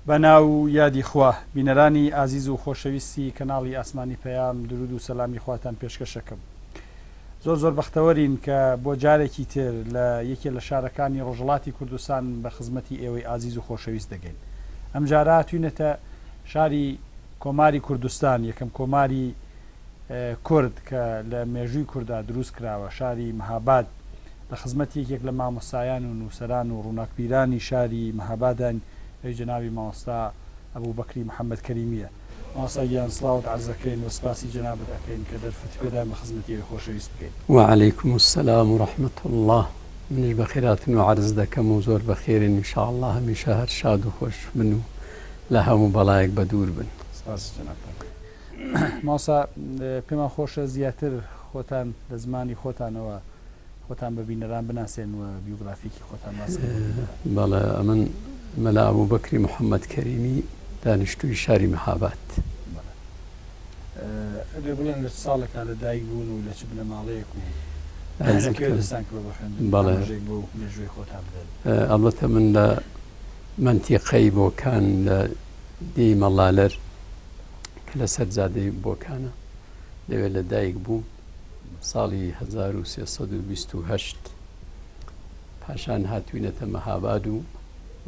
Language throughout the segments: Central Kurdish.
بەناو یادی خوا بینەرانی ئازیز و خۆشەویستی کەناڵی ئاسمانی پەیام درود و سەلامی خواتان پێشکەشەکەم. زۆر بەختەوەرین کە بۆ جارێکی تر لە یەکێ لە شارەکانی ڕۆژهەڵاتی کوردستان بە خزمەتی ئێوەی ئازیز و خۆشەویست دەگەین. ئەم جارە توینەتە شاری کۆماری کوردستان، یەکەم کۆماری کورد کە لە مێژووی کووردا دروست کراوە، شاری مەهاباد، لە خزمەتی یەکێک لە مامۆستایان و نووسەران و ڕووناکبیرانی شاری مەهابادان جنابی مامۆستا ئەبوو بەکری محەممەد کەریمیە. ماسەگیان سڵاوت عەرز دەکەین و سپاسی جەنابەت دەکەین کە دەرفەتی پێدا بە خزمەتی خۆشەویست بکەین. وعليكم السلام ورحمة الله. منش بخيرات وعرز دەکەم و زۆر بەخێرن إن شاء الله هەمیشە هەر شاد و خۆش بن و لە هەموو بەڵایەک بەدوور بن. سپاس جەناب. ماسا پێمان خۆشە زیاتر خۆتان لە زمانی خۆتانەوە خۆتان بە بینەران بناسێن و بیوگرافیکی خۆتان ناسێن. بەڵێ ئەمن مەلا ئەبوو بەکری محەممەد کەریمی دانیشتووی شاری مەهاباد. بڵێن لە ساڵێکا لە دایک بوون و لە چ بنە ماڵەیەک و دەستان کە بەخێن بۆ مێژووی خۆتان بدەن. ئەڵبەتە من لە منتیقەی بۆکان لە دی مەڵالەر کە لە سەرجادەی بۆکانە لەوێ لە دایک بووم ساڵی 1328 پاشان هاتوینەتە مەهاباد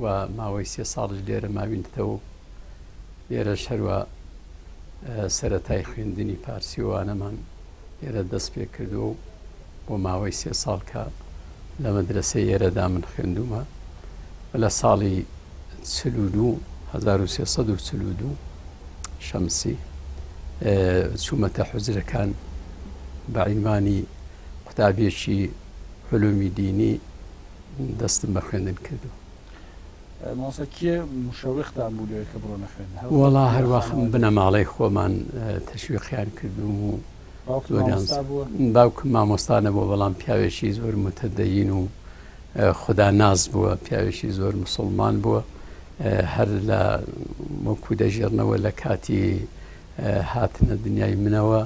و ماوەی 3 ساڵش لێرە ماوینتەوە. لێرە شەروە سەرەتای خوێندنی پارسیوانەمان لێرە دەست پێ کردو بۆ ماوەی 3 ساڵ کە لە مەدرسەی ئێرەدا من خوێندومە. لە ساڵی 1342 شەمسی چوومەتە حوزرەکان بە عینوانی قوتابیەکی علومی دینی دەستم بە خوێندن کردو. ماسەکیە مشەوقتان بوو لێ کە بڕۆ نەخوێن؟ وەڵا هەروەخم بنە ماڵەی خۆمان تەشویقیان کردوم و باوکم مامۆستانە بۆ بەڵام پیاوێکی زۆر متەدەین و خوددا ناز بووە، پیاوێکی زۆر مسلمان بووە. هەر لە وەکو دەژێڕنەوە لە کاتی هاتنە دنیای منەوە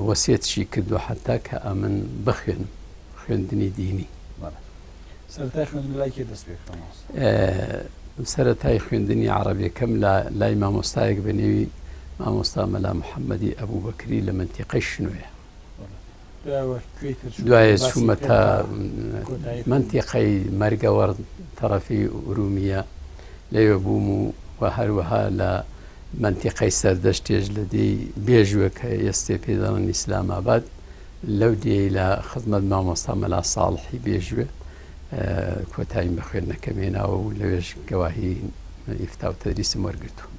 وەسیەتشی کردو حتا کە ئەمن بخوێنم خوێندنی دینی. سەرەتای خوێندن لای کێ دەست پێ کردن؟ سەرەتای خوێندنی عەرەبیەکەم لای مامۆستایەک بە نێوی مامۆستا مەلا محەممەدی ئەبوو بەکری لە منتیقەی شنوۆیە. دوایە چوومەتە منتیقەی مەرگەوەڕ تەرەفی ئورومیە لەوێ بووم و هەروەها لە منتیقەی سەردەشتێژ لە دێی بێژوە کە ئێستێ پێ دەڵێن ئیسلاماباد لەو دێی لە خزمەت مامۆستا مەلا ساڵحی بێژوێ کۆتاییم بە خوێندنەکەم هێناوە و لەوێش گەواهی ئیفتا و تەدریسم وەرگرتووە.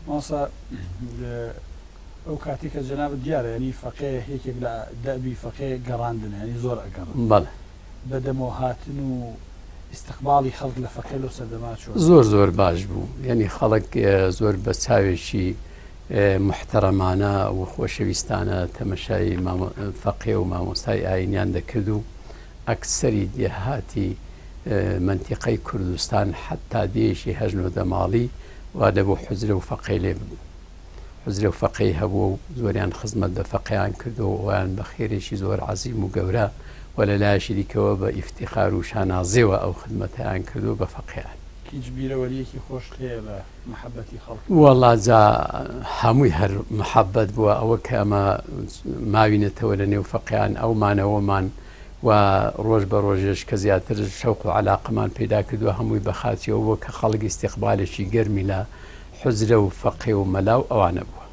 ماسا ئەو کاتی کە جەنابەت دیارە ینی فەقێ یەکێک لە دەبی فەقێ گەڕاندنە ینی زۆر ئەگەڕن. بەڵێ بەدەمەوە هاتن و استقباڵی خەڵک لە فەقێ لەو سەردەما چۆن؟ زۆر باش بوو. یعنی خەڵک زۆر بە چاوێکی محتەرەمانە و خۆشەویستانە تەمەشای فەقێ و مامۆستای ئاینیان دەکرد و ئەکسەری دێهاتی منتیقەی کوردستان حتا دێشی هەژنۆدە ماڵی وا دەبوو حوزرە و فەقێ لێ بوو. حوزرە و فەقەی هەبوو و زۆریان خزمەت بە فەقییان کردو ویان بە خێرێکی زۆر عەزیم و گەورە و لە لایەشی دیکەوە بە ئیفتیخار و شانازیەوە ئەو خزمەتیان کردو بە فەقییان. هیچ بیرەوەریەکی خۆش هەیە لە محەبەتی خەڵک؟ وەڵا جا هەمووی هەر محەبەت بووە ئەوە کە ئەمە ماوینێتەوە لە نێو فەقییان ئەومانەوەمان و ڕۆژ بە ڕۆژێش کە زیاتر شەوق و عەلاقەمان پەیدا کردووە هەمووی بەخاتیەوە کە خەڵک استیقبالێکی گەرمی لە حوزرە و فەقێ و مەلاو ئەوانە بووە.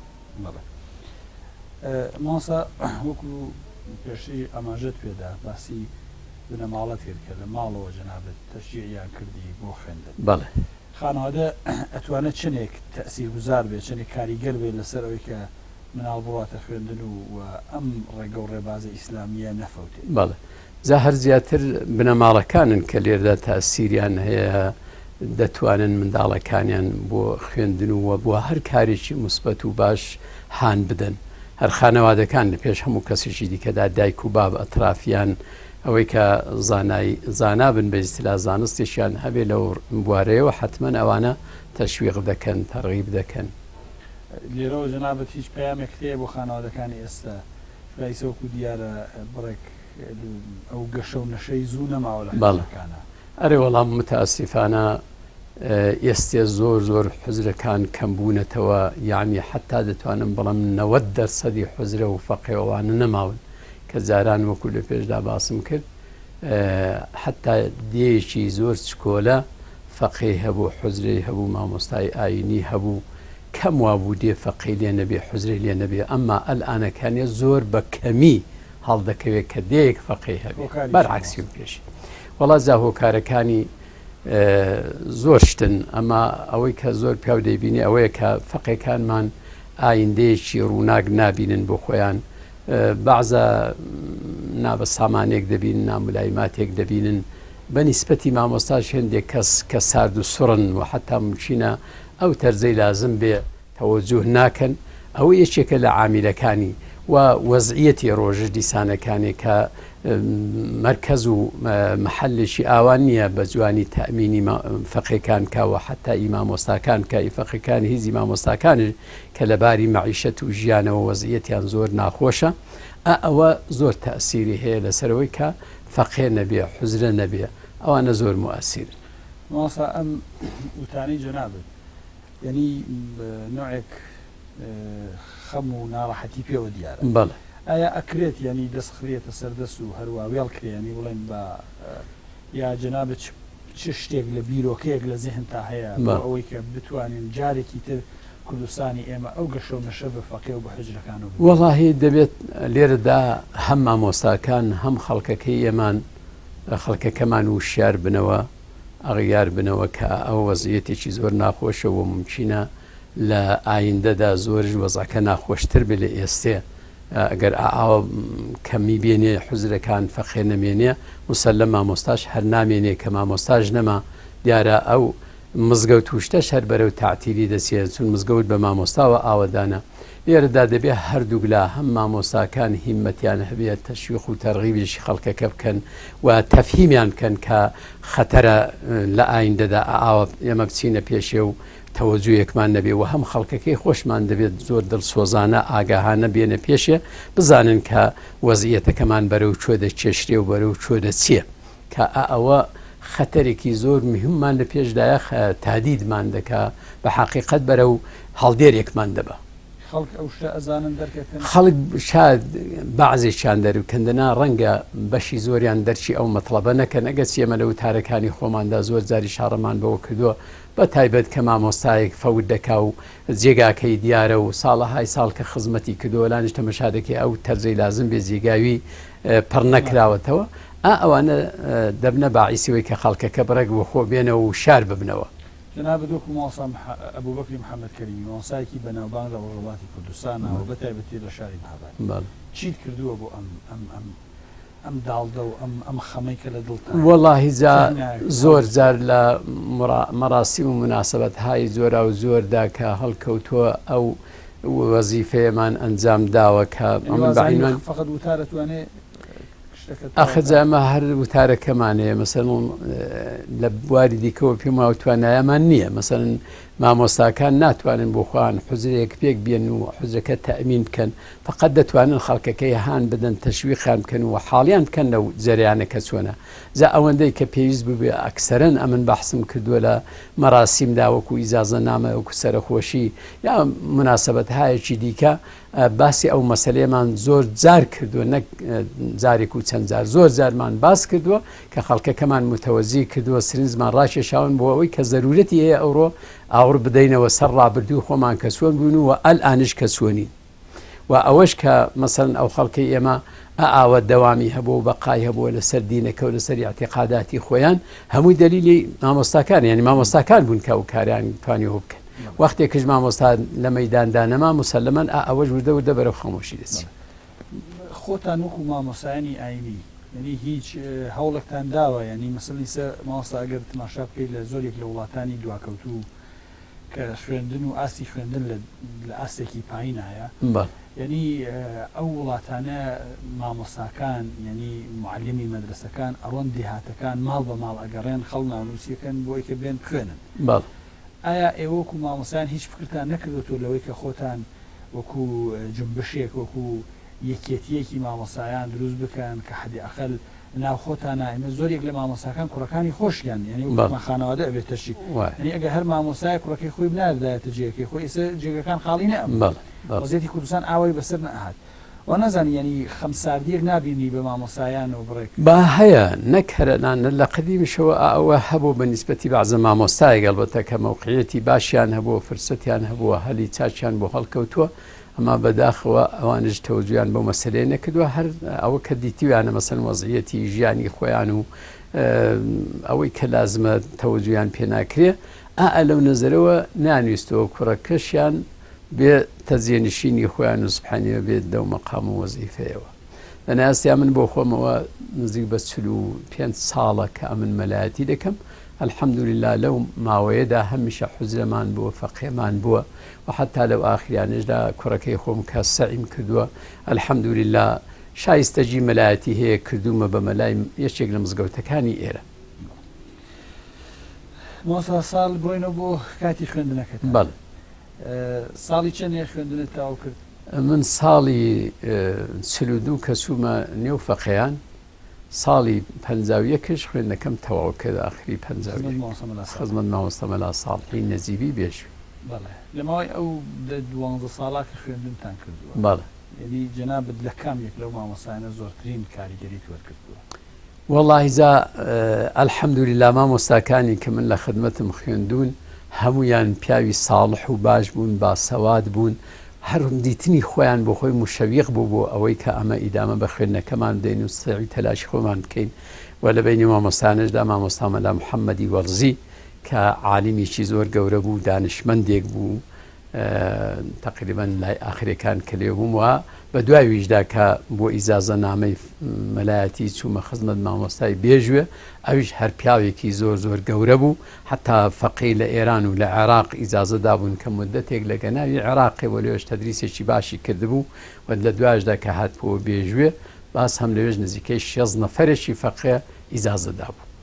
ماسا وەکو پێشی ئاماژەت پێدا باسی بنە ماڵەت کرد کە لە ماڵەوە جەنابەت تەشجیعیان کردی بۆ خوێندن. بەڵێ خانەوادە ئەتوانێت چنێک تەئسیرگوزار بێت، چنێک کاریگەر بێت لەسەر ئەوەی کە مناڵ بڕاتە خوێندن و ئەم ڕێگە و ڕێبازە ئیسلامیە نەفەوتێت. بەڵێ جا هەر زیاتر بنەماڵەکانن کە لێرەدا تاسیریان هەیە دەتوانن منداڵەکانیان بۆ خوێندن و بۆ هەر کارێکی موسبەت و باش هان بدەن. هەر خانەوادەکان لە پێش هەموو کەسێکی دیکەدا دایک و باب ئەترافیان ئەوەی کە زانابن بە ئیستیلا زانستێکیان هەبێ لەو بوارەیەوە حتمەن ئەوانە تەشویق دەکەن، تەرغیب دەکەن. لێرەوە جەنابەت هیچ پەیامێک هەیە بۆ خانەوادەکانی ئێستا؟ وەکو دیارە بڕێک ئەو گەشە و نەشەی زوو نەماوە لە خانەکانە. ئەرێ وەڵام متاسیفانە ئێستا زۆر حوزرەکان کەمبوونەتەوە یعنی حتا دەتوانم بەڵام 90% حوزرە و فەقێوانە نەماون کە جاران وەکو لە پێشدا باسم کرد حتا دێیەکی زۆر چکۆلە فەقێ هەبوو حوزرەی هەبوو مامۆستای ئاینی هەبوو کەم وابوو دێ فەقێ لێ نەبێ حوزرەی لێ نەبێ ئەمما ئەلئانەکانیە زۆر بە کەمی هەڵدەکەوێت کە دەیەک فەقێ هەبێ بەرعکسی و پێش وەڵا زاهۆکارەکانی زۆر شتن ئەمە ئەوەی کە زۆر پیاو دەیبینی ئەوەیە کە فەقێکانمان ئایندەیەکی ڕووناک نابینن بۆ خۆیان بەعزە نابە سامانێک دەبینن ناملایماتێک دەبینن بەنیسبەتی مامۆستاش هێندێک کەس کە سارد و سوڕن و حتا ممچینە ئەو تەرزەی لازم بێ تەوەجوه ناکەن ئەوە یەکێکە لە عامیلەکانی و وەزعیەتی ڕۆژە دیسانەکانی کە مرکز و محلێکی ئاوان نییە بە جوانی تەمینی فەقێکان کاوە حتا ئیمامۆستاکان کە فەقەکان هیزی مامۆستاکانش کە لەباری مەعیشەت و ژیانەوە وەزعیەتیان زۆر ناخۆشە ئەوە زۆر تەئسیری هەیە لەسەرەوەی کە فەقێ نەبێ حوزرە نەبێ ئەوانە زۆر موئسیر ماسا ئەم وتانی جەنابێت یعنی نوعێک خەم و ناڕەحەتی پێوە دیارە بەڵێ ئایا ئەکرێت ینی دەستخرێتە سەردەست و هەروە وێڵ کرێنی بڵێن بە یا جەنابێت چ شتێک لە بیرۆکەیەک لە زیهن تا هەیە ئەوەی کە بتوانین جارێکی تر کوردستانی ئێمە ئەو گەشە و نەشە بە فەقێ و بە حجرەکان و وەڵاهی دەبێت لێرەدا هەم مامۆستاکان هەم خەڵکەکەی ئێمان خەڵکەکەمان وشیار بنەوە ئەغیار بنەوە کە ئەو وەزعیەتێکی زۆر ناخۆشە و ممچینە لە ئایندەدا زۆرش وەزعەکە ناخۆشتر بێ لە ئێستێ ئەگەر ئاوە کەمی بێنێ حوزرەکان فەقێ نەمێنێ مسەلەم مامۆستاش هەر نامێنێ کە مامۆستاژ نەما دیارە ئەو مزگەوت توشتەش هەر بەرەو تاعتیری دەچێت چون مزگەوت بە مامۆستاوە ئاوەدانە لێرەدا دەبێت هەردووگلا هەم مامۆستاکان هیممەتیان هەبێت تەشویق و تەرغیبیشی خەڵکەکە بکەن و تەفهیمیان کەن کە خەتەرە لە ئایندەدا ئاوە ئێمە بچینە پێشێ و تەوەجوویەکمان نەبێ و هەم خەڵکەکەی خۆشمان دەبێت زۆر دڵسۆزانە ئاگاهانە بێنە پێشێ بزانن کە وەزعیەتەکەمان بەرەو چۆ دەچێشتێ و بەرەو چۆ دەچیە کە ئەوە خەتەرێکی زۆر مهممان لە پێشدایە تادیدمان دەکا بە حقیقەت بەرە و هەڵدێرێکمان دەبە خەڵک شاد بەعزێکیان دەروکەندنا ڕەنگە بەشی زۆریان دەرچی ئەو مەطلبە نەکەن ئەگە چێمە لە وتارەکانی خۆماندا زۆر جاری شارەمان بەوە کردووە بە تایبەت کە مامۆستایەک فەوت دەکا و جێگاکەی دیارە و ساڵەهای ساڵ کە خزمەتی کردووە لانش تەمەشادەکەی ئەو تەرزەی لازم بێ جێگاوی پڕ نەکراوەتەوە ئەوانە دەبنە باعیسیەوەی کە خەڵکەکە بڕێک بۆ خۆ بێنەوە و شار ببنەوە. جناب دۆکو مۆسا ئەبوبەکری محەممەد کەریمی مۆسایەکی بەناوبانگ لە وڵاتی کوردستانەوە بە تایبەتی لە شاری مەهاباد چیت کردووە بۆ ئەم داڵدە و ئەم خەمەی کە لە دڵتان وەڵاهی زۆر جار لە مەراسی و مناسبەتهای زۆرا و زۆردا کە هەڵکەوتووە ئەو وەزیفەیەمان ئەنجام داوە کە فقط وتارەتوانێ ئەخەجامە هەر وتارەکەمانەیە مەسەن لە بواری دیکەوە پێم وایە توانایەمان نییە مەسەن مامۆستاکان ناتوانن بۆ خۆیان حوزرێک پێک بێن و حوزەکە تەئمین بکەن فقط دەتوانن خەڵکەکەی هان بدەن تەشویقیان بکەن و حاڵیان بکەن لەو جەریانەکە چۆنە جا ئەوەندەی کە پێویست ببێ ئەکسەرەن ئەمن بەحسم کردووە لە مەراسیمدا وەکو ئیجازە نامە وەکو سەرخۆشی یا مناسبەتهایەکی دیکە باسی ئەو مەسەلەیەمان زۆر جار کردووە نەک جارێک و چەند جار زۆر جارمان باس کردووە کە خەڵکەکەمان متەوەزی کردووە سرنجمان ڕاکێشاون بۆ ئەوەی کە زەرورەتی هەیە ئەوڕۆ ئاور بدەینەوە سەر ڕابردوو خۆمان کە سوۆن بوون و ئەلئانش کە سوۆنی و ئەوەش کە مەسەڵەن ئەو خەڵکی ئێمە ئاوە دەوامی هەبوو و بەقای هەبووە لەسەر دینەکە و لەسەر اعتیقاداتی خۆیان هەمووی دەلیلی مامۆستاکان یعنی مامۆستاکان بوون کە ئەو کاریان توانی هەبوو بکەن وەختێکش مامۆستا لە مەیداندا نەما مسلمەن ئەوەش وردە بەرەو خامۆشی دەچێت. خۆتان وەکو مامۆسایانی ئاینی یعنی هیچ هەوڵێکتان داوە ینی مەسەڵی سەر مامۆستا ئەگەر تماشا بکەیت لە زۆرێک لە وڵاتانی دواکەوتوو کە خوێندن و ئاستی خوێندن لە ئاستێکی پایینایە یعنی ئەو وڵاتانە مامۆستاکان ینی معلمی مەدرسەکان ئەوەن دێهاتەکان ماڵ بە ماڵ ئەگەڕێن خەڵ ناونووسیەکەن بۆی کە بێن بخوێنن ئایا ئێوەکو مامۆستایان هیچ فکرتان نەکردوتۆ لەوەی کە خۆتان وەکو جنبشێک وەکو یەکێتیەکی مامۆستایان دروست بکەن کە حەدی ئەقل ناوخۆتانە ئێمە زۆرێک لە مامۆساکان کوڕەکانی خۆشیان یعنی خانەوادە ئەبێتەشی ینی ئەگە هەر مامۆسای کوڕەکەی خۆی بنادایەتە جێگەکەی خۆی ئێستا جێگەکان خاڵی نە وەزیەتی کوردستان ئاوای بەسەر نەهات و نەزانی ینی خەمساردیەک نبینی بە مامۆسایان و بڕێک با هەیە نەکەرەنان لە قدیمیشەوە ئەوە هەبوو بە نیسبەتی بەعزە مامۆستایەک ئەلبەتە کە مەوقعیەتی باشیان هەبووە فرسەتیان هەبووە هەلی چاچیان بۆ هەڵکەوتووە ئەما بەداخەوە ئەوانش تەوەجویان بۆ مەسەلەیە نەکردووە هەر ئەوە کە دیتیویانە مەسەن وەزعیەتی ژیانی خۆیان و ئەوەی کە لازمە تەوەجویان پێ ناکرێ لەو نەزەرەوە نانویستەوە کوڕەکەشیان بێ تەجێنشینی خۆیان و سبحانیوە بێت دەو مەقام و وەزیفەیەوە لەناستیا من بۆ خۆمەوە نزیک بە 45 ساڵە کە ئەمن مەلایەتی دەکەم الحەمدولله لەو ماوەیەدا هەمیشە حوزرەمان بووە فەقێمان بووە و حتا لەو ئاخریانشدا کوڕەکەی خۆم کە سەعیم کردووە الحەمدولله شایستەجی مەلایەتی هەیە کردومە بە مەلای یەکێک لە مزگەوتەکانی ئێرە مۆسا ساڵ بڕۆینەوە بۆ کاتی خوێندنەکەت بەڵێ ساڵی چەندێ خوێندنت تاو کرد من ساڵی 42 کە چوومە نێو فەقێیان ساڵی 51 خوێندنەکەم تەواو کرد ئاخری 50 خزمەت مامۆستا مەلا ساڵحی نەزیبی بێژوی لەماوەی ئەو 12 ساڵا کە خوێندنتان کردووە بەڵێ یعنی جەنابەت لە کامێک لەو مامۆستایانە زۆرترین کاریگەریت وەرکردووە وەڵڵاهی جا ئەلحەمدولله مامۆستاکانی کە من لە خدمەتم خوێندوون هەمویان پیاوی ساڵح و باش بوون باسەواد بوون هەروم دیتنی خۆیان بۆ خۆی مشەویق بوو بۆ ئەوەی کە ئەمە ئیدامە بە خوێندنەکەمان بدەین و سەعی تەلاشی خۆمان بکەین و لە بینی مامۆستانشدا مامۆستا مەلا محەممەدی وەرزی کە عالیمیکی زۆر گەورە بوو دانشمەندێک بوو تقریبا لای ئاخرەکان کە لێ بووم وە بە دوایویشدا کە بۆ ئیزازە نامەی مەلایەتی چوومە خزمەت مامۆستای بێژوێ ئەویش هەر پیاوێکی زۆر زۆر گەورە بوو حتا فەقی لە ئێران و لە عێراق ئیزازەدا بوون کە مدەتێک لە گەناوی عێراقی بۆ لێوەش تەدریسێکی باشی کردبوو و لە دوایشدا کە هاتبووە بێژوێ باس هەم لەوێژ نزیکەی 6 نەفەرێکی فەقێ ئیزازەدا بوو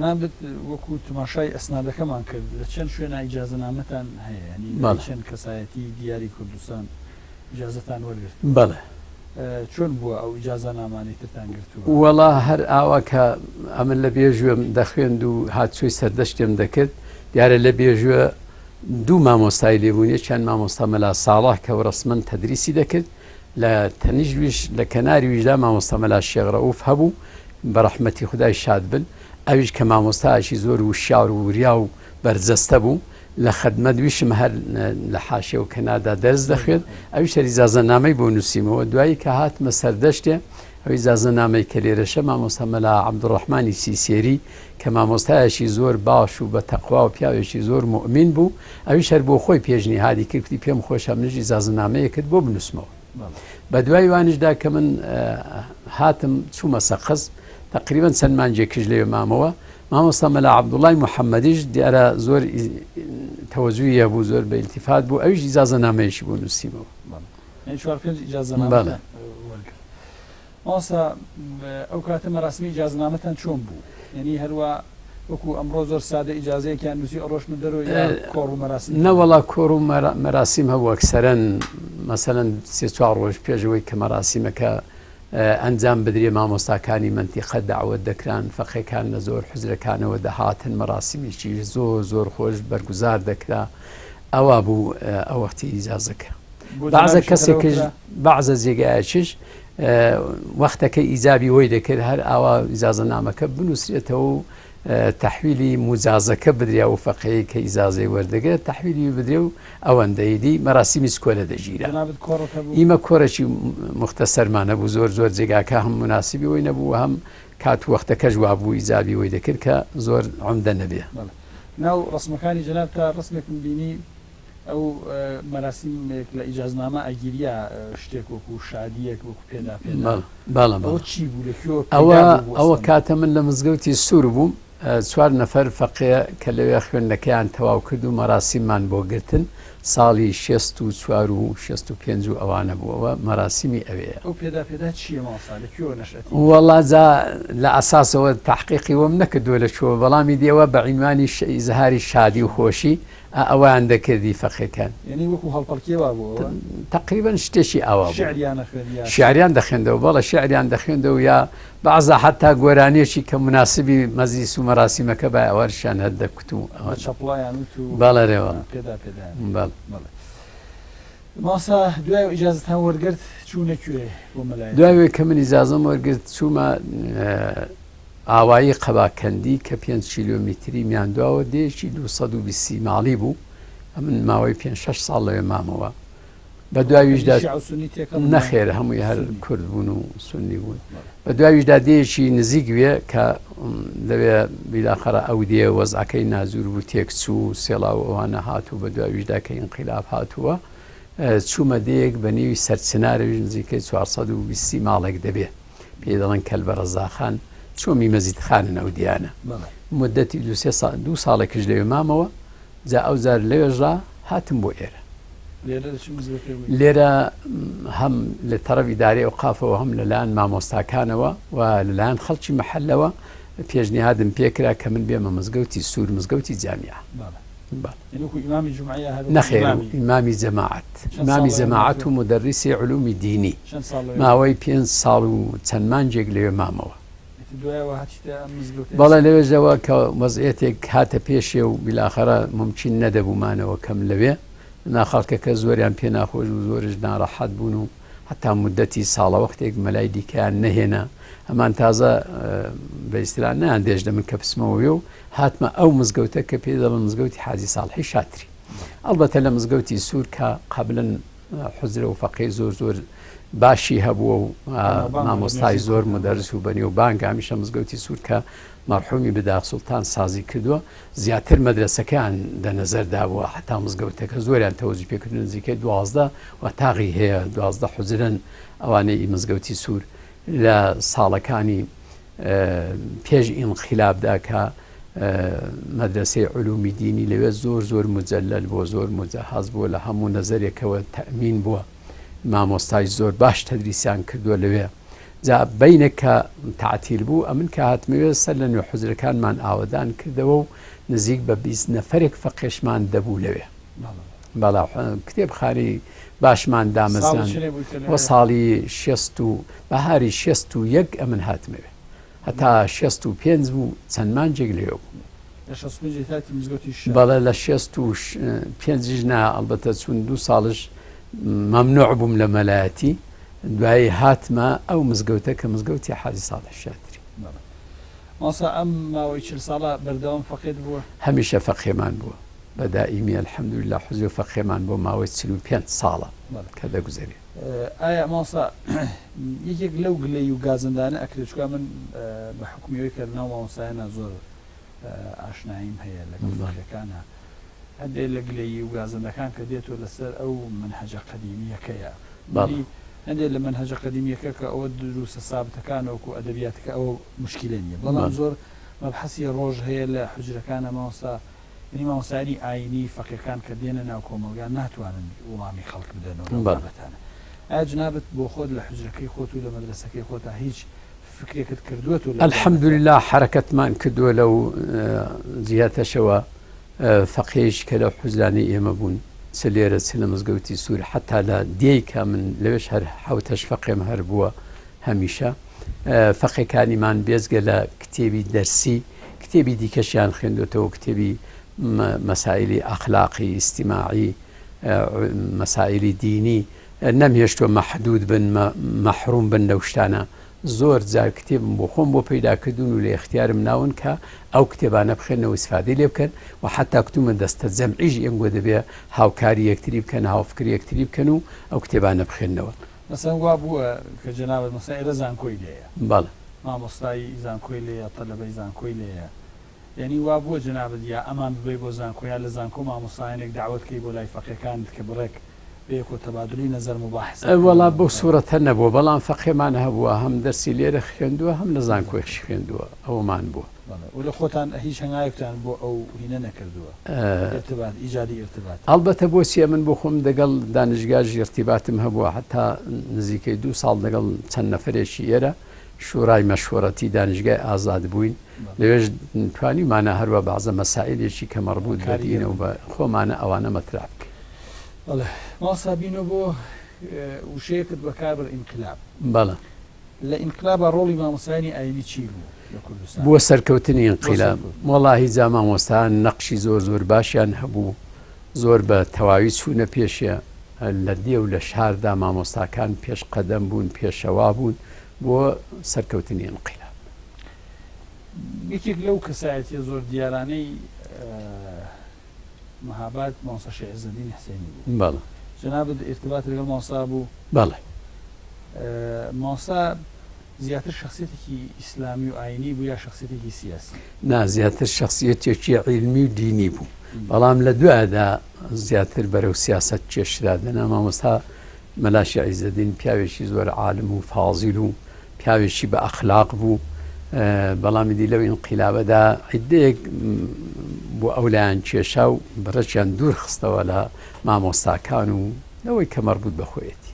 جەنابەت وەکو تماشای ئەسنادەکەمان کرد لە چەند شوێنە ئیجازەنامەتان هەیە ینی چەند کەسایەتی دیاری کوردستان ئیجازەتان وەرگرت بەڵێ چۆن بووە ئەو ئیجازەنامانی ترتان گرتووە وەڵا هەر ئاوا کە ئەمن لە بێژوێم دەخوێند و هاتچووی سەردەشتێم دەکرد دیارە لە بێژوێ دوو مامۆستای لێبوون یەکیان مامۆستا مەلا ساڵح کە ڕسمەن تەدریسی دەکرد لە تەنیژویش لە کەناری ویژدا مامۆستا مەلا شێخ ڕەئوف هەبوو بە ڕەحمەتی خودای شاد بن ئەویش کە مامۆستایەکی زۆر وشیار و وریا و بەرجەستە بوو لە خدمەت ویشم هەر لە حاشیە و کەنادا دەرز دەخوێت ئەویش هەر ئیجازەنامەی بۆ نووسیمەوە دوایی کە هاتمە سەردەشتێ ئەو ئیجازەنامەی کە لێرەشە مامۆستا مەلا عەبدوڕەحمانی سیسێری کە مامۆستایەکی زۆر باش و بە تەقوا و پیاوێکی زۆر مؤمین بوو ئەویش هەر بۆ خۆی پێشنیهادی کردی پێم خۆشە منیش ئیجازەنامەیە کرد بۆ بنووسمەوە بە دوای وانشدا کە من هاتم چوومە سەقز تقریبا چەند مانجێکیش لێ مامەوە مامۆستا مەلا عەبدوڵای محەممەدیش دیارە زۆر تەوەجوهی بوو زۆر بە ئیلتیفات بوو ئەویش ئیجازەنامەیەکی بۆ نووسیمەوە مامۆستا ئەو کاتە مەراسمی ئیجازەنامەتان چۆن بوو یعنی هەروە وەکو ئەمڕۆ زۆر سادە ئیجازەیەکیان نووسی ئەڕۆشن دەرەوە کۆڕ و مەراسم نەوەڵا کۆڕ و مەراسیم هەبوو ئەکسەرەن مەسەرەن سێ چوار ڕۆژ پێشەوەی کە مەراسیمەکە ئەنجام بدرێ مامۆستاکانی منتیقە داوەت دەکران فەقێکان لە زۆر حوزرەکانەوە دەهاتن مەراسیمیشی زۆر زۆر خۆش بەرگوزار دەکرا ئەوە بوو ئەو وەختی ئیجازەکە بەعزە کەسێکش بەعزە جێگایەکیش وەختەکە ئیجابی وەی دەکرد هەر ئاوا ئیجازە نامەکە بنووسێتەوە و تەحویلی مجازەکە بدریا و فەقەیە کە ئیجازەی وەردەگرێت تەحویلی بدرێ و ئەوەندەیدی مەراسیمی کۆلە دەژیرە ئیمە کۆرەی مختصەرمانە بوو زۆر زۆر جێگاکە هەم مناسیبی وی نەبوو هەم کات وەختەکەش وا بوو ئیجابی وەی دەکرد کە زۆر عومدە نەبێ ناو ڕسمەکانی جەناب تا ڕسمێکم بینی ئەو مەراسیمێک لە ئیجازنامە ئەگیریە شتێک وەکو شادیەک وەکو پێدا چی بوو ئەوە کاتە من لە مزگەوتی سوور بووم 4 نەفەر فەقێ کە لەوێ خوێندنەکەیان تەواو کرد و مەراسیممان بۆ گرتن ساڵی 64 و 65 و ئەوانە بووەوە مەراسیمی ئەوەیە وەڵا لە ئاساسەوە تحقیقی وەم نەکردووە لە چوە بەڵامی دێوە بە عینوانی ئیزهاری شادی و خۆشی ئەویان دەکردی فەقێکان تقریبا شتێکی ئەوە شعریان دەخێندەوە بەڵە شعریان دەخێندەوە یا بەعزا حتا گۆرانیەکی کە مناسبی مەزلیس و مەراسیمەکە بە ئەوەشیان هەر دەکوت و بەڵێرەوە ماسا دوای ئیجازەتان وەرگرت چوونەکوێ دوای کە من ئیجازەم وەرگرت چوومە ئاوایی قەباکەندی کە 5 کیلۆمتری میاندواوە دێشی 220 ماڵی بوو من ماوەی 5-6 ساڵ لەوێ مامەوە بە دواییشدا نەخێر هەمووی هەر کورد بوون و سنی بوون بە دواییشدا دێشی نزیک وێ کە لەوێ بیلاخەرە ئەو دێ وەزعەکەی نازور بوو تێکچوو سێڵاو ئەوانە هاتوو بە دواییشدا کە ئینقیلاب هاتووە چوومە دەیەک بە نێوی سەرچنارەوی نزیکەی 420 ماڵێک دەبێ پێ دەڵێن کەلبەرەزاخان چۆمی مەزیدخانن ئەو دیانە مدەتی 2 ساڵێکش لەوێ مامەوە جا ئەو جار لەوێژا هاتم بۆ ئێرە لێرە هەم لە تەرەفی دارێ و قافەوە هەم لەلایەن مامۆستاکانەوە و لەلایەن خەڵکی مەحەلەوە پێشنیهادم پێکرا کە من بێمە مزگەوتی سوور مزگەوتی جامیە نەخێر ئیمامی جەماعەت ئیمامی جەماعەت و مدەریسی علومی دینی ماوەی 5 ساڵ و چەند مانجێک لەوێ مامەوە بەڵێ لەوێژەوە کە وەزعێتێک هاتە پێشێ و بیلاخەرە ممکن نەدەبوومانەوە کەم لەوێ ناخەڵکەکە زۆریان پێ ناخۆش و زۆرش ناڕەحەت بوون و حتا مدەتی ساڵە وەختێک مەلای دیکەیان نەهێنا ئەمان تازە بە ئیستیلا نەیان دێژدە من کە پسمەوەێ و هاتمە ئەو مزگەوتە کە پێ دەڵن مزگەوتی حاجی ساڵحی شاتری ئەڵبەتە لە مزگەوتی سوور کە قبلن حوزرە و فەقەی زۆر زۆر باشی هەبووە و مامۆستای زۆر مدەرس و بەنی و بانگ هەمیشە مزگەوتی سوور کە مەرحومی بداخ سوڵتان سازی کردووە زیاتر مەدرسەکان دەنەزەردا بووە حتا مزگەوتەکە زۆریان تەوەجوی پێکردن نزیکەی 12 و تاغی هەیە 12 حوزرن ئەوانەی مزگەوتی سوور لە ساڵەکانی پێش ئینقیلابدا کە مەدرسەی علومی دینی لەوێ زۆر زۆر مجەلل بۆ زۆر مجەهاز بووە لە هەموو نەزەرێکەوە تەمین بووە مامۆستای زۆر باش تەدریسیان کردووە لەوێ جا بینێک کە تعتیل بوو ئەمن کە هاتمەوێ سەر لە نوێ حوزرەکانمان ئاوەدان کردەوە و نزیک بە 20 نەفەرێک فەقێشمان دەبوو لەوێ بەڵا کتێبخانەی باشمان دامەزان وە ساڵی 60 و بەهاری 61 ئەمن هاتمەوێ هەتا 65 بوو چەند مانجێک لێوە بوو بەڵێ لە 65 نا ئەڵبەتە چون 2 ساڵش مەمنوع بووم لە مەلایەتی دوایی هاتمە ئەو مزگەوتە کە مزگەوتی حاجی ساڵح شاتری ماسا ئەم ماوەی 40 ساڵە بەردەوام فەقێت بووە هەمیشە فەقێمان بووە بەدائیمی الحەمدولله حوزر و فەقێمان بۆ ماوەی 45 ساڵە کە دەگوزێری ئایا ماسا یەکێک لەو گلەی و گازندانە ئەکرێت چکە من بە حکومیەوەی کە ناو مامۆستایانە زۆر ئاشناییم هەیە لەگەڵ فەقێکانە هەندێک لە گلەیی و گازندەکان کە دێتۆ لەسەر ئەو منهەجە قەدیمیەکەیە هەندێک لە منهەجە قەدیمیەکە کە ئەوە دروستە سابتەکانەوەکو ئەدەبیاتەکە ئەوە مشکلە نییە بەڵام زۆر مەبحەسی ڕۆژ هەیە لە حوجرەکانە مامۆستا ینی مامۆستایانی ئاینی فەقێکان کە دێنە ناو کۆمەلگان ناتوانن وڵامی خەڵک بدەنەوە بابەتانە ئایا جنابەت بۆ خۆت لە حوجرەکەی خۆت و لە مەدرسەکەی خۆتا هیچ فکرێکت کردووە و الحەمدولله حرەکەتمان کردووە لەو جیهەتەشەوە فەقێش کە لەو حوزلانەی ئێمە بوون چ لێرە چ لە مزگەوتی سوور حتا لە دیکە من لەوێش هەر حوتەش فەقێم هەر بووە هەمیشە فەقێکانیمان بێزگە لە کتێبی دەرسی کتێبی دیکەشیان خوێندوێتەوە کتێبی مەسائلی ئەخلاقی ئیجتیماعی مەسائلی دینی نەمهێشتووە مەحدود بن مەحروم بن لەو شتانە زۆر جار کتێبم بۆ خۆم بۆ پەیداکردون و لە اختیارم ناون کە ئەو کتێبانە بخێنەوە ئیسفادەی لێ بکەن و حتا کتومە دەستە جەمعیش ئێنگۆ دەبێ هاوکاری یەکتری بکەن هاوفکری یەکتری بکەن و ئەو کتێبانە بخێنەوە مەسەڵەن وا بووە کە جەنابەت مەسەڵەن ئێرە زانکۆی لێیە بەڵێ مامۆستای زانکۆی لێیە تەلەبەی زانکۆی لێیە یعنی وا بووە جەنابەت یا ئەمان ببێ بۆ زانکۆیان لە زانکۆ مامۆستایانێک داوەتکەی بۆ لای فەقێکانت کە بڕێک بێک و تەبادلی نەزەر مباحث وەڵا بۆ سوورەتە نەبووە بەڵام فەقێمان هەبووە هەم دەرسی لێرە خوێندووە هەم لە زانکۆیەکشی خوێندووە ئەومان بووە و لە خۆتان هیچ هەنگایەکتان بۆ ئەو هینە نەکردووە ارتباط ئیجادی ارتباط ئەلبەتە بۆچیە من بۆ خۆم دەگەڵ دانیشگاژی ارتیباتم هەبووە حتا نزیکەی 2 ساڵ دەگەڵ چەند نەفرێکی ئێرە شورای مەشوەرەتی دانیشگای ئازاد بووین لەوێش توانیمانە هەروە بەعزە مەسائلێکی کە مەربوط بە دینە و بە خۆمانە ئەوانە مەتراب بەڵێ ماسا بینۆ بۆ وشەیەکت بەکاربەر ئینقلاب بەڵێ لە ئینقلابە ڕۆڵی مامۆستایانی ئاینی چی بوو لە کوردستان بووە سەرکەوتنی ئینقلاب وەڵاهی جا مامۆستایان نەقشی زۆر باشیان هەبوو زۆر بە تەواوی چوونە پێشە لە دێ و لە شاردا مامۆستاکان پێش قەدەم بوون پێشەوا بوون بۆ سەرکەوتنی ئینقلاب یەکێک لەو کەسایەتیە زۆر دیارانەی مەهاباد مامۆستا شێعزەدین حسێنی بوو بەڵێ جەنابەت ارتباط لەگەڵ مامۆستا بوو بەڵێ مامۆستا زیاتر شخصیتێکی ئیسلامی و ئاینی بوو یا شخصیتێکی سیاسی نا زیاتر شخصیەتێکی عیلمی و دینی بوو بەڵام لە دوایدا زیاتر بەرەو سیاست چێشرا دەنا مامۆستا مەلاشی عیزەدین پیاوێکی زۆر عالم و فازیل و پیاوێکی بە ئەخلاق بوو بەڵامی دی لەو ئینقلابەدا عیدەیەک بۆ ئەولایان کێشا و بەڕێکیان دوور خستەوە لە مامۆستاکان و لەوەی کە مەربوط بە خۆیەتی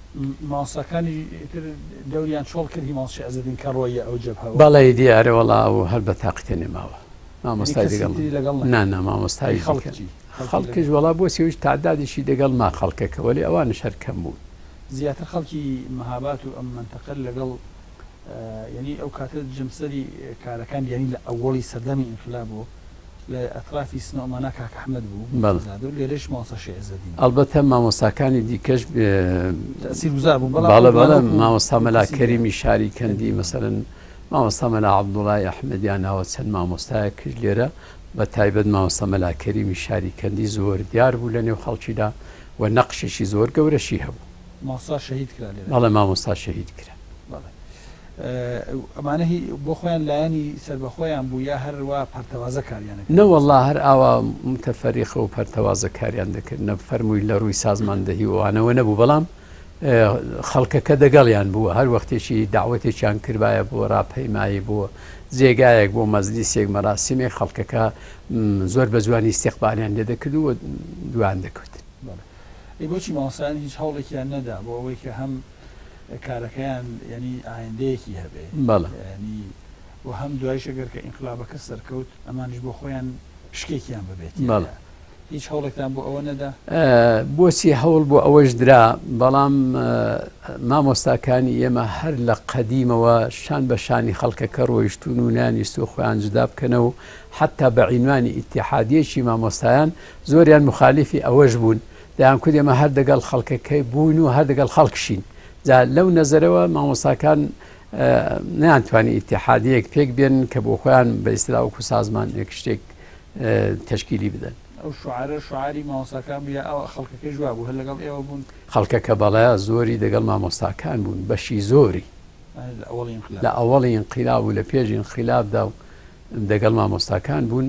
مامۆستاکانی دەوریان چۆڵ کردی مامۆستا شێعزەدین کە ڕۆیە ئەو جەبهەوە بەڵێ دیارە وەڵا و هەر بە تاقیتە نێماوە مامۆستای لەگەڵ نانا مامۆستای خەڵکیش وەڵا بۆ سێویش تعدادیشی دەگەڵ ما خەڵکەکە وەلی ئەوانش هەر کەم بوون زیاتر خەڵکی مەهابات و ئەم منتەقە لەگەڵ یعنی ئەو کاتە جەمسەری کارەکان یعنی لە ئەوڵی سەردەمی ئینقلاب بوو لە ئەطرافی سنەومانە کاک ئەحمەد بوو لێرەش مامۆستا شێعزەدین ئەلبەتە مامۆستاکانی دیکەش تەسیرگوزار بوون بەڵێ مامۆستا مەلا کەریمی شاری کەندی مەسەرەن مامۆستا مەلا عەبدوڵای ئەحمەدیان ناوە چەند مامۆستایە کرد لێرە بە تایبەت مامۆستا مەلا کەریمی شاری کەندی زۆر دیار بوو لە نێو خەڵکیدا و نەقشێکی زۆر گەورەشی هەبوو مامۆستا شەهید کرا لێرە بەڵێ مامۆستا شەهید کرا ئەمانە بۆ خۆیان لایەنی سەربەخۆیان بوو یا هەروە پەرتەوازە کاریانە نەوەڵا هەر ئاوا متەفەریخە و پەرتەوازە کاریان دەکرد نەفەرمووی لە ڕووی سازماندەهی وانەوە نەبوو بەڵام خەڵکەکە دەگەڵیان بووە هەر وەختێکی داوەتێکیان کردایە بۆ ڕاپەیمایی بۆ جێگایەک بۆ مەزلیسێک مەراسیمێک خەڵکەکە زۆر بە جوانی استیقبالیان لێ دەکرد و دوان دەکەوت بۆچی مامۆستایان هیچ هەوڵێکیان نەدا بۆ ئەوەی کە هەم کارەکەیان ینی ئایندەیەکی هەبێ ینی و هەم دوایش ئەگەر کە ئینقلابەکە سەرکەوت ئەمانش بۆ خۆیان شکێکیان ببێت هیچ هەوڵێکتان بۆ ئەوە نەدا بۆچی هەوڵ بۆ ئەوەش درا بەڵام مامۆستاکانی ئێمە هەر لە قەدیمەوە شان بە شانی خەڵکەکە ڕۆیشتون و نانیست و خۆیان جودا بکەنەوە حتا بە عینوانی ئیتیحادیەکی مامۆستایان زۆریان مخالیفی ئەوەش بوون دەیان کورد ئێمە هەر دەگەڵ خەڵکەکەی بوون و هەر دەگەڵ خەڵکشین جا لەو نەزەرەوە مامۆستاکان نەیانتوانی ئیتیحادیەک پێک بێن کە بۆ خۆیان بە ئیستراوەکو سازمان یەک شتێک تەشکیلی بدەن ئەو شعارە شعاری مامۆستاکان بیا ئەو خەڵکەکەی جواب بوو هەر لەگەڵ ئێوە بوون خەڵکەکە بەڵەیە زۆری دەگەڵ مامۆستاکان بوون بەشی زۆری لە ئەوەڵی ئینقلاب و لە پێش ئینقلابدا و دەگەڵ مامۆستاکان بوون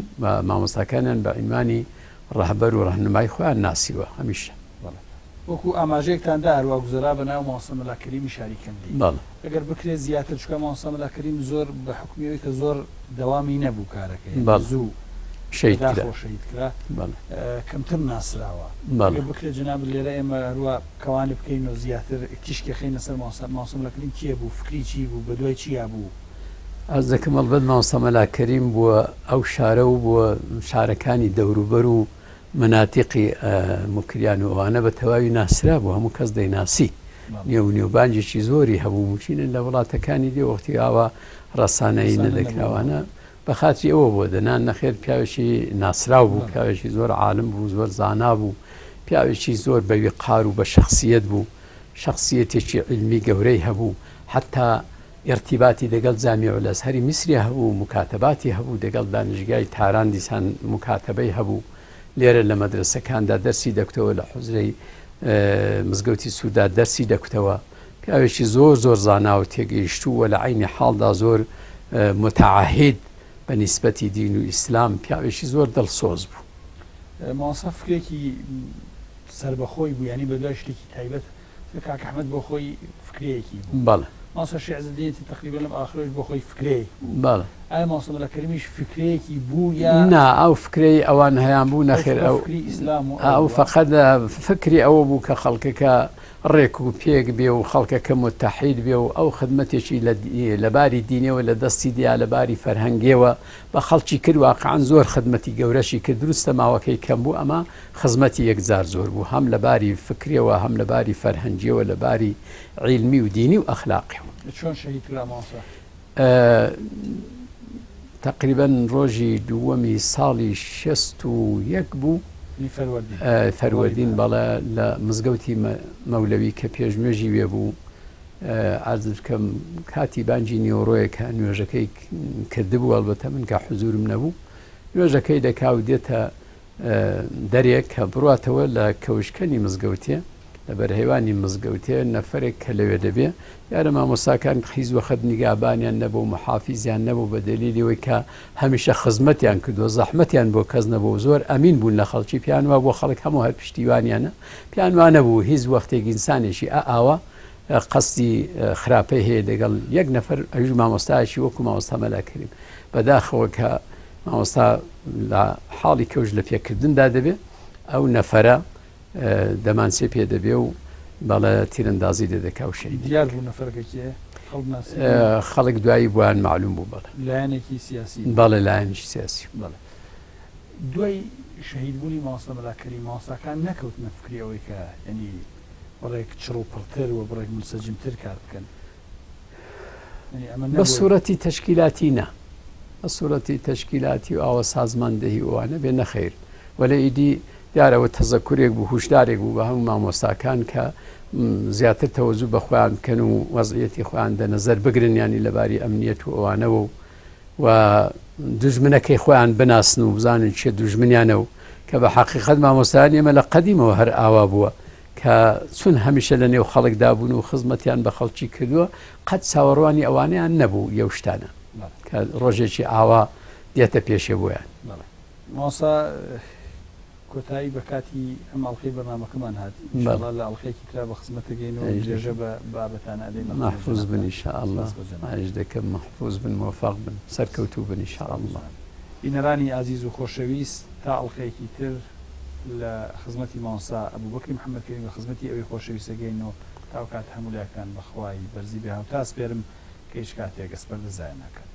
مامۆستاکانیان بە عینوانی ڕەهبەر و ڕەهنمای خۆیان ناسیوە هەمیشە وەکو ئاماژەیەکتاندا هەروە گوزەرا بە ناو مامۆستا مەلا کەریمی شاری کەندی ئەگەر بکرێت زیاتر چکە مامۆستا مەلا کەریم زۆر بە حکومیەوەی کە زۆر دەوامی نەبوو کارەکەی زوو شەهید کرا کەمتر ناسراوە بکرێت جەناب لێرە ئێمە هەروە کەوانێ بکەین و زیاتر تیشکی خەینە سەر مامۆستا مەلا کەریم کیە بوو فکری چی بوو بە دوای چیا بوو ئەز دەکەم ئەڵبەت مامۆستا مەلا کەریم بووە ئەو شارە و بووە شارەکانی دەوروبەر و مناتیقی مکریان و ئەوانە بە تەواوی ناسرا بوو، هەموو کەس دەیناسی نێوبانجێکی زۆری هەبوو موچینە لە وڵاتەکانی دێ وەختی ئاوا ڕەسانەیی نەدەکراوانە بە خاتری ئەوە بووە دەنان نەخێر پیاوێکی ناسرااو بوو، پیاوێکی زۆر عالم بوو، زۆر زانا بوو، پیاوێکی زۆر بەوی قار و بە شخصیت بوو، شخصیەتێکی علمی گەورەی هەبوو، حتا ارتیباتی دەگەڵ جامیع الازهری میسری هەبوو، مکاتەباتی هەبوو دەگەڵ دانیشگای تاران دیسان مکاتەبەی هەبوو، لێرە لە مەدرسەکاندا دەرسی دەکتەوە، لە حوزرەی مزگەوتی سوودا دەرسی دەکتەوە، پیاوێکی زۆر زۆر زانا و تێگەیشتووە لە عینی حاڵدا زۆر متعاهد بە نیسبەتی دین و ئیسلام، پیاوێکی زۆر دڵسۆز بوو. مامۆستا فکرێکی سربەخۆی بوو، ینی بە دوای شتێکی تایبەت کاک ئەحمەد بۆ خۆی فکرەیەکی بوو. بەڵێ مامۆستا شێخ عەزەدینێتی تقریبا لەم ئاخرەوەش بۆ خۆی فکرەیەک بوو. بەڵێ ئایا مامۆستا مەلا کەریمیش فکرەیەکی بوو یا نا ئەو فکرەی ئەوان هەیان بوو نەخێر ئەو فەقەت فکری ئەوە بوو کە خەڵکەکە ڕێک و پێک بێ و خەڵکەکە متتەحید بێ و ئەو خدمەتێکی لە باری دینەوە لە دەستی دیا لە باری فەرهەنگیەوە بە خەڵکی کرد، واقعان زۆر خدمەتی گەورەشی کرد، دروستە ماوەکەی کەم بوو، ئەمە خزمەتی یەکجار زۆر بوو، هەم لە باری فکریەوە هەم لە باری فەرهەنگیەوە لە باری عیلمی و دینی و ئەخلاقی. چۆن شەهید کرا مامۆستا؟ تقریبا ڕۆژی دووەمی ساڵی 61 بوو فەروەردین بەڵێ لە مزگەوتی مەولەوی کە پێشنوێژی وێ بوو، عەرز بکەم کاتی بانگی نیۆڕۆیەکە نوێژەکەی کردبوو، ئەلبەتە من کە حوزورم نەبوو، نوێژەکەی دەکا و دێتە دەرێک کە بڕاتەوە لە کەوشکەنی مزگەوتێ لە بەرهێوانی مزگەوتێ نەفرێک کە لەوێ دەبێ یارە مامۆستاکان حیز وەخت نیگابانیان نەبوو، محافیزیان نەبوو بە دەلیلەوەی کە هەمیشە خزمەتیان کردو، زەحمەتیان بۆ کەس نەبوو، زۆر ئەمین بوون لە خەڵکی، پیانوا بۆ خەڵک هەموو هەر پشتیوانیانە، پیانوان نەبوو هیچ وەختێک ئینسانێکی ئاوا قەستی خراپەی هەیە دەگەڵ یەک نەفەر ئەویش مامۆستایشی وەکو مامۆستا مەلا کەریم بەداخەوە کە مامۆستا لە حاڵی کەوژ لە پێکردندا دەبێ، ئەو نەفەرە دەمانچێ پێ دەبێ و بەڵێ تیرەندازی دەدەکا و شەیدی دیار بوو نەفەرەکەکیە خەڵک دوایی بۆیان معلوم بوو بەڵێ لایەنێکی سیاسی بەڵێ لایەنێکی سیاسی. بەڵێ دوای شەهیدبوونی مامۆستا مەلا کەریم مامۆستاکان نەکەوتنە فکری ئەوەی کە ینی بڕێک چڕ و پڕتر و بڕێک منسەجمتر کار بکەن بە سوورەتی تەشکیلاتی نا، بە سوورەتی تەشکیلاتی و ئاوە سازماندەهی ئەوانە بێ نەخێر، وەلە ئیدی دیارەوە تەزەکورێک بوو، هوشدارێک بوو بە هەموو مامۆستاکان کە زیاتر تەوەزوو بە خۆیان بکەن و وەزعیەتی خۆیان دەنەزەر بگرن، ینی لەباری ئەمنیەت و ئەوانەوە و دوژمنەکەی خۆیان بناسن و بزانن چێ دوژمنیانە و کە بە حەقیقەت مامۆستایان ئێمە لە قەدیمەوە هەر ئاوا بووە کە چون هەمیشە لە نێو خەڵکدا بوون و خزمەتیان بە خەڵکی کردووە، قەت چاوەڕوانی ئەوانیان نەبوو یەو شتانە کە ڕۆژێکی ئاوا دێتە پێشێ بۆیان. مامۆستا کۆتایی بە کاتی ئەم ئەڵقەی بەرنامەکەمان هاتی، ئینشاءالله لە ئەڵقەیەکی ترا بە خزمەتەگەینەوە درێژە بە بابەتان ئەدەین. محفوظ بن ئینشاءالله، ئاش دەکەم محفوظ بن، موفق بن، سەرکەوتوو بن ئینشاءالله. بینەرانی عەزیز و خۆشەویست، تا ئەڵقەیەکی تر لە خزمەتی مامۆستا ئەبوبەکری محەممەد کەریم لە خزمەتی ئەوەی خۆشەویستەگەینەوە تاو کات هەموو لایەکان بەخوای بەرزی بێ هاوتا سپێرم کە هیچ کاتێک ئەسپەر لە زایە ناکەن.